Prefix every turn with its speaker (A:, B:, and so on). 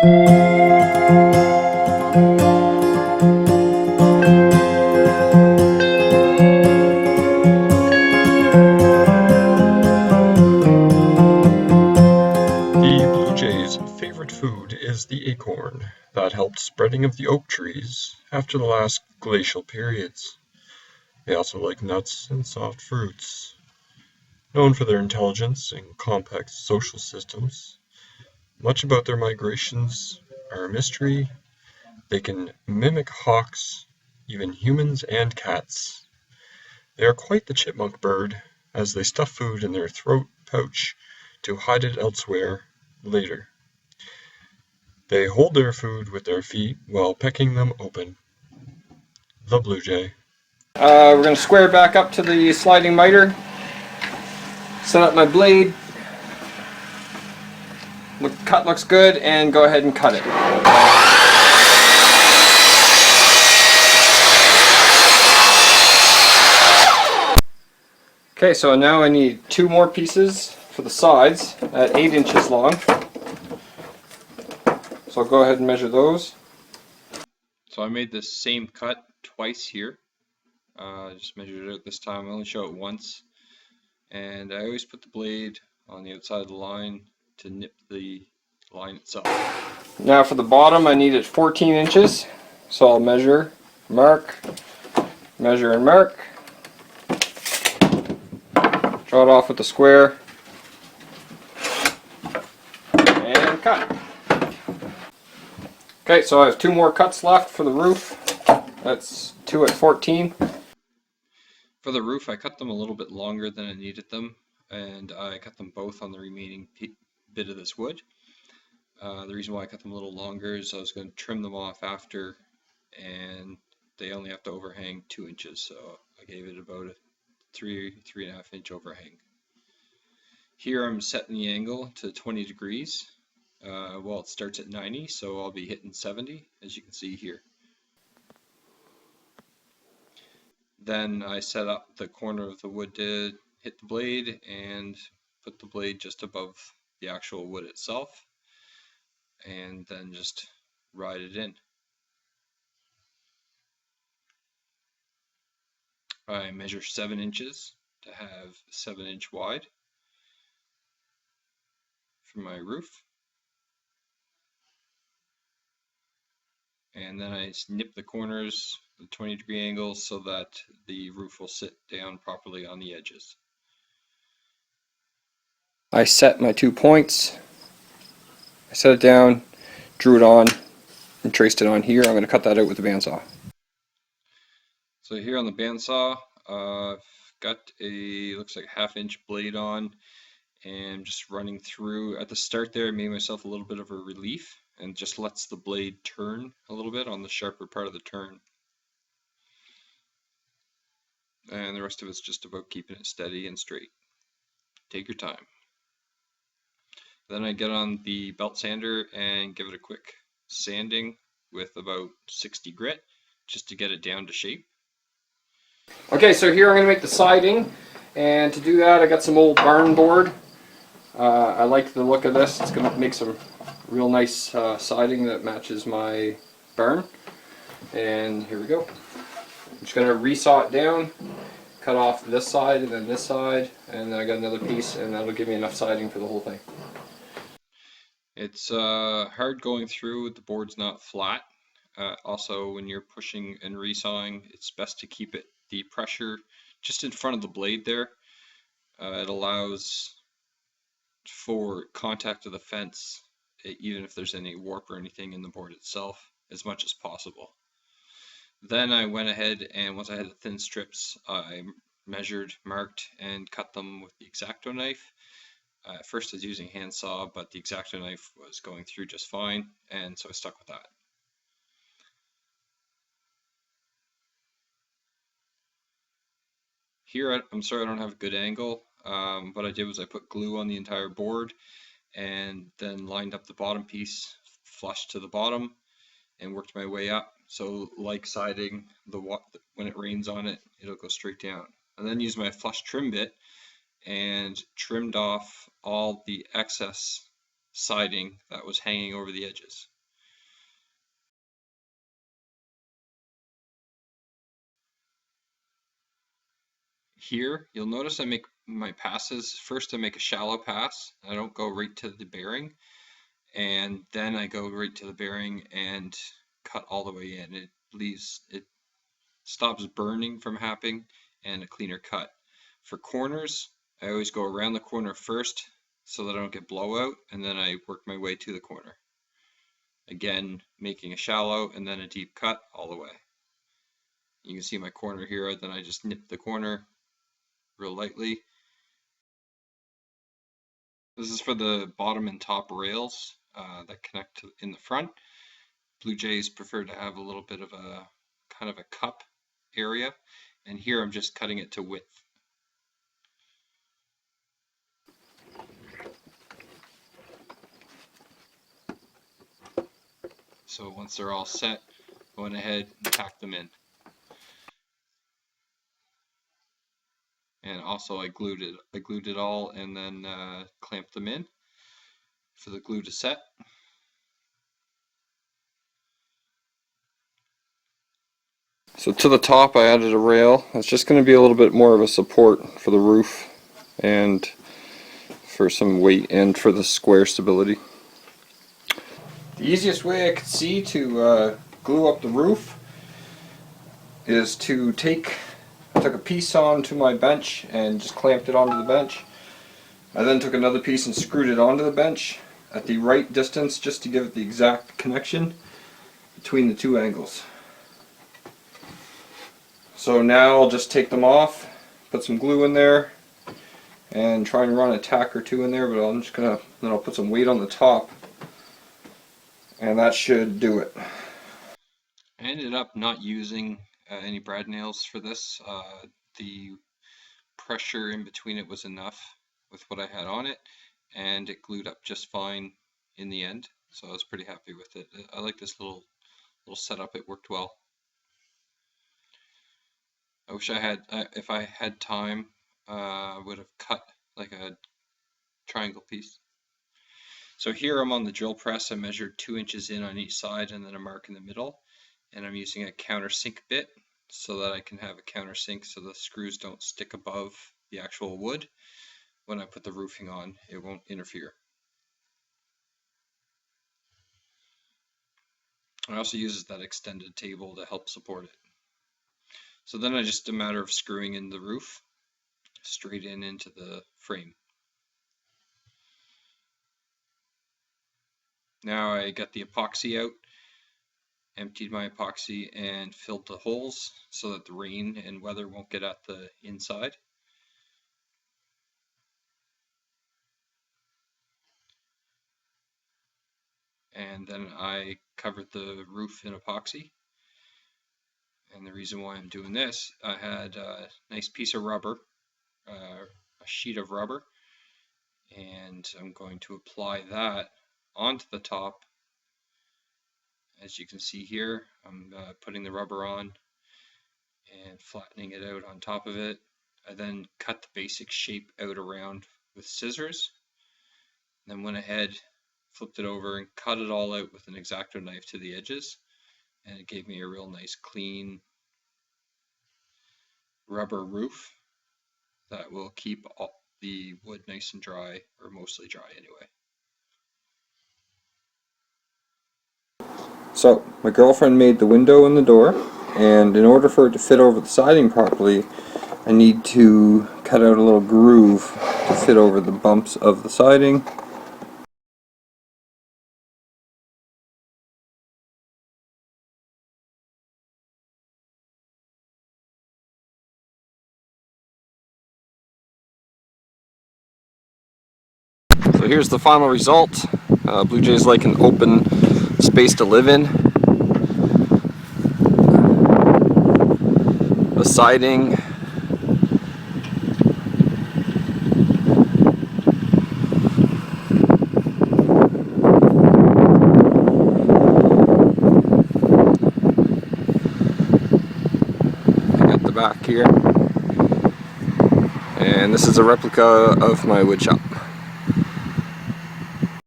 A: The blue jay's favorite food is the acorn that helped spreading of the oak trees after the last glacial periods. They also like nuts and soft fruits. Known for their intelligence and complex social systems, much about their migrations are a mystery. They can mimic hawks, even humans and cats. They are quite the chipmunk bird, as they stuff food in their throat pouch to hide it elsewhere later. They hold their food with their feet while pecking them open. The blue jay.
B: We're going to square back up to the sliding miter, set up my blade, cut looks good, and go ahead and cut it. Okay, so now I need 2 more pieces for the sides at 8 inches long. So I'll go ahead and measure those.
C: So I made the same cut twice here. Just measured it out this time. I only show it once. And I always put the blade on the outside of the line to nip the line itself.
B: Now for the bottom I need it 14 inches. So I'll measure, mark, measure and mark. Draw it off with the square. And cut. Okay, so I have 2 more cuts left for the roof. That's 2 at 14.
C: For the roof, I cut them a little bit longer than I needed them, and I cut them both on the remaining bit of this wood. The reason why I cut them a little longer is I was going to trim them off after, and they only have to overhang 2 inches, so I gave it about a 3.5 inch overhang. Here I'm setting the angle to 20 degrees. Well, it starts at 90, so I'll be hitting 70, as you can see here. Then I set up the corner of the wood to hit the blade and put the blade just above the actual wood itself, and then just ride it in. I measure 7 inches to have 7-inch wide for my roof. And then I snip the corners, the 20-degree angles, so that the roof will sit down properly on the edges.
B: I set my 2 points. I set it down, drew it on, and traced it on here. I'm going to cut that out with the bandsaw.
C: So here on the bandsaw, I've got a, looks like 1/2-inch blade on, and just running through. At the start there, I made myself a little bit of a relief, and just lets the blade turn a little bit on the sharper part of the turn. And the rest of it's just about keeping it steady and straight. Take your time. Then I get on the belt sander and give it a quick sanding with about 60 grit, just to get it down to shape.
B: Okay, so here I'm going to make the siding, and to do that I got some old barn board. I like the look of this. It's going to make some real nice siding that matches my barn. And here we go. I'm just going to resaw it down, cut off this side and then this side, and then I got another piece, and that'll give me enough siding for the whole thing.
C: It's hard going through, the board's not flat. Also, when you're pushing and resawing, it's best to keep the pressure just in front of the blade there. It allows for contact of the fence, even if there's any warp or anything in the board itself, as much as possible. Then I went ahead, and once I had the thin strips, I measured, marked, and cut them with the X-Acto knife. At first I was using handsaw, but the X-Acto knife was going through just fine, and so I stuck with that. Here, I'm sorry I don't have a good angle. What I did was I put glue on the entire board and then lined up the bottom piece flush to the bottom and worked my way up. So like siding, when it rains on it, it'll go straight down. And then used my flush trim bit and trimmed off all the excess siding that was hanging over the edges. here, you'll notice I make my passes. First I make a shallow pass. I don't go right to the bearing. And then I go right to the bearing and cut all the way in. It stops burning from happening and a cleaner cut. For corners, I always go around the corner first so that I don't get blowout, and then I work my way to the corner. Again, making a shallow and then a deep cut all the way. You can see my corner here, then I just nip the corner real lightly. This is for the bottom and top rails that connect in the front. BlueJays prefer to have a little bit of a kind of a cup area, and here I'm just cutting it to width. So once they're all set, I went ahead and tacked them in. And also I glued it all and then clamped them in for the glue to set.
B: So to the top I added a rail. It's just going to be a little bit more of a support for the roof and for some weight and for the square stability. The easiest way I could see to glue up the roof is to I took a piece onto my bench and just clamped it onto the bench. I then took another piece and screwed it onto the bench at the right distance just to give it the exact connection between the two angles. So now I'll just take them off, put some glue in there, and try and run a tack or two in there, but then I'll put some weight on the top, and that should do it.
C: I ended up not using any brad nails for this. The pressure in between it was enough with what I had on it, and it glued up just fine in the end, so I was pretty happy with it. I like this little setup. It worked well. I wish I had, if I had time, I would have cut like a triangle piece. So here I'm on the drill press. I measured 2 inches in on each side and then a mark in the middle, and I'm using a countersink bit so that I can have a countersink so the screws don't stick above the actual wood. When I put the roofing on, it won't interfere. I also use that extended table to help support it. So then it's just a matter of screwing in the roof straight into the frame. Now I got the epoxy out, emptied my epoxy and filled the holes so that the rain and weather won't get at the inside. And then I covered the roof in epoxy. And the reason why I'm doing this, I had a nice piece of rubber, a sheet of rubber, and I'm going to apply that onto the top. As you can see here, I'm putting the rubber on and flattening it out on top of it. I then cut the basic shape out around with scissors, then went ahead, flipped it over and cut it all out with an X-Acto knife to the edges, and it gave me a real nice clean rubber roof that will keep all the wood nice and dry, or mostly dry anyway.
B: So my girlfriend made the window and the door, and in order for it to fit over the siding properly, I need to cut out a little groove to fit over the bumps of the siding. So here's the final result. BlueJay's like an open space to live in. The siding, I got the back here, and this is a replica of my wood shop.